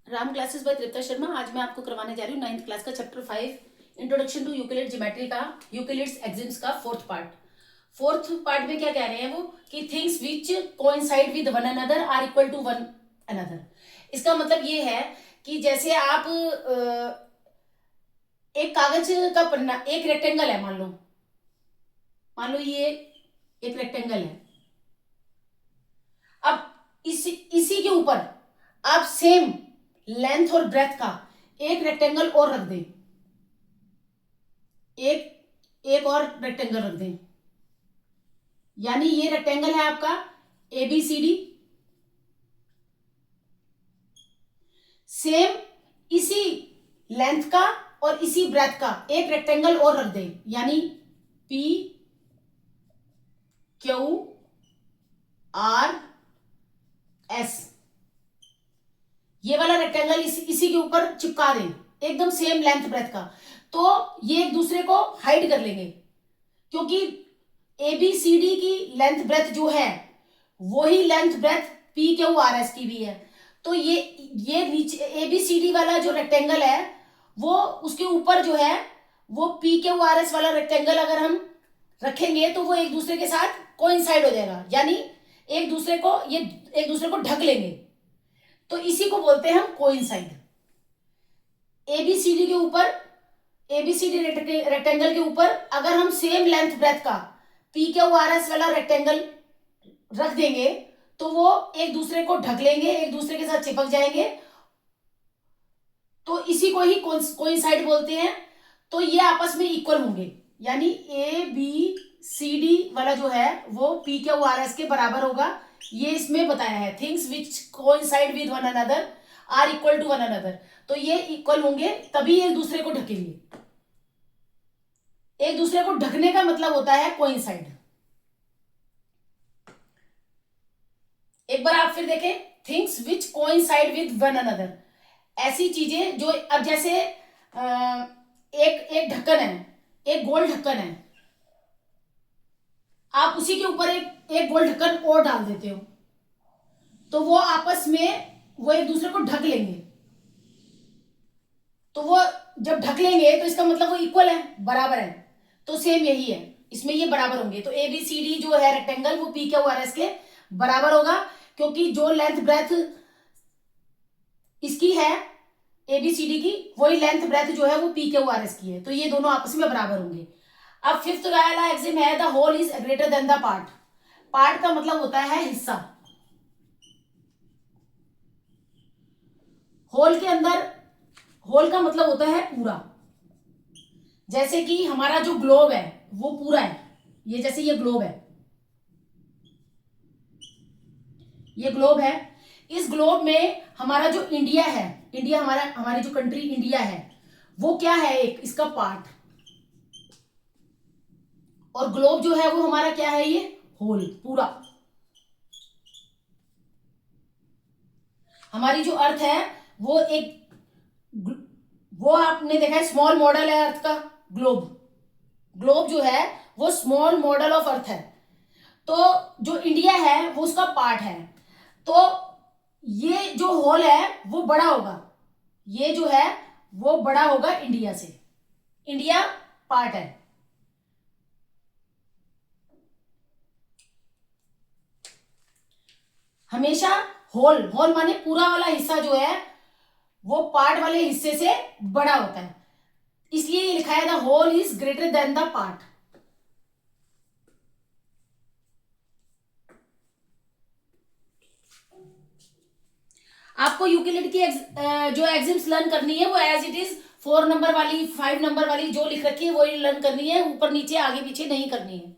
Ram classes bye तृप्ता शर्मा। आज मैं आपको करवाने जा रही हूँ 9th क्लास का chapter 5 introduction to Euclid geometry का यूक्लिड्स एक्सिम्स का फोर्थ पार्ट में क्या कह रहे हैं वो कि things which coincide with one another are equal to one another. इसका मतलब ये है कि जैसे आप एक कागज का पन्ना, एक रेक्टेंगल है, मान लो ये एक रेक्टेंगल है। अब इसी के ऊपर आप सेम लेंथ और ब्रेथ का एक रेक्टेंगल और रख दें, एक और रेक्टेंगल रख दें, यानी ये रेक्टेंगल है आपका ABCD। सेम इसी लेंथ का और इसी ब्रेथ का एक रेक्टेंगल और रख दें, यानी PQRS। ये वाला रेक्टेंगल इसी के ऊपर चिपका दें, एकदम सेम लेंथ ब्रेथ का, तो ये एक दूसरे को हाइड कर लेंगे, क्योंकि ABCD की लेंथ ब्रेथ जो है वही लेंथ ब्रेथ PQRS की भी है। तो ये नीचे ABCD वाला जो रेक्टेंगल है वो उसके ऊपर जो है वो PQRS वाला रेक्टेंगल अगर हम रखेंगे तो वो एक दूसरे के साथ कोइंसाइड हो जाएगा, यानी एक दूसरे को ढक लेंगे। तो इसी को बोलते हैं हम कोइंसाइड। ABCD के ऊपर, ABCD रेक्टेंगल के ऊपर अगर हम सेम लेंथ ब्रेथ का PQRS वाला रेक्टेंगल रख देंगे तो वो एक दूसरे को ढक लेंगे, एक दूसरे के साथ चिपक जाएंगे, तो इसी को ही कोइंसाइड बोलते हैं। तो ये आपस में इक्वल होंगे, यानी ABCD वाला जो है वो PQRS के बराबर होगा। ये इसमें बताया है, things which coincide with one another are equal to one another. तो ये इक्वल होंगे तभी एक दूसरे को ढकेंगे। एक दूसरे को ढकने का मतलब होता है कोइंसाइड। एक बार आप फिर देखें, things which coincide with one another, ऐसी चीजें जो, अब जैसे एक ढक्कन है, एक गोल ढक्कन है, आप उसी के ऊपर एक गोल ढक्कन और डाल देते हो तो वो आपस में वो एक दूसरे को ढक लेंगे। तो वो जब ढक लेंगे तो इसका मतलब वो इक्वल है, बराबर है। तो सेम यही है, इसमें ये बराबर होंगे। तो ABCD जो है रेक्टेंगल वो PQRS के बराबर होगा, क्योंकि जो लेंथ ब्रेथ इसकी है ABCD की, वही लेंथ ब्रेथ जो है वो PQRS की है। तो ये दोनों आपस में बराबर होंगे। अब फिफ्थ वाला एग्जिम है the whole is greater than the part. Part का मतलब होता है हिस्सा। होल के अंदर, होल का मतलब होता है पूरा। जैसे कि हमारा जो ग्लोब है वो पूरा है, ये जैसे ये ग्लोब है, ये ग्लोब है। इस ग्लोब में हमारा जो इंडिया है, इंडिया हमारी जो कंट्री इंडिया है वो क्या है, एक इसका पार्ट। और ग्लोब जो है वो हमारा क्या है, ये होल पूरा। हमारी जो अर्थ है वो वो आपने देखा है स्मॉल मॉडल है अर्थ का, ग्लोब जो है वो स्मॉल मॉडल ऑफ अर्थ है। तो जो इंडिया है वो उसका पार्ट है। तो ये जो होल है वो बड़ा होगा, ये जो है वो बड़ा होगा इंडिया से, इंडिया पार्ट है। हमेशा होल माने पूरा वाला हिस्सा जो है वो पार्ट वाले हिस्से से बड़ा होता है, इसलिए ये लिखा है the whole is greater than the part. आपको यूक्लिड की जो एग्जिम्स लर्न करनी है वो एज इट इज 4 नंबर वाली, 5 नंबर वाली जो लिख रखी है वही लर्न करनी है, ऊपर नीचे आगे पीछे नहीं करनी है।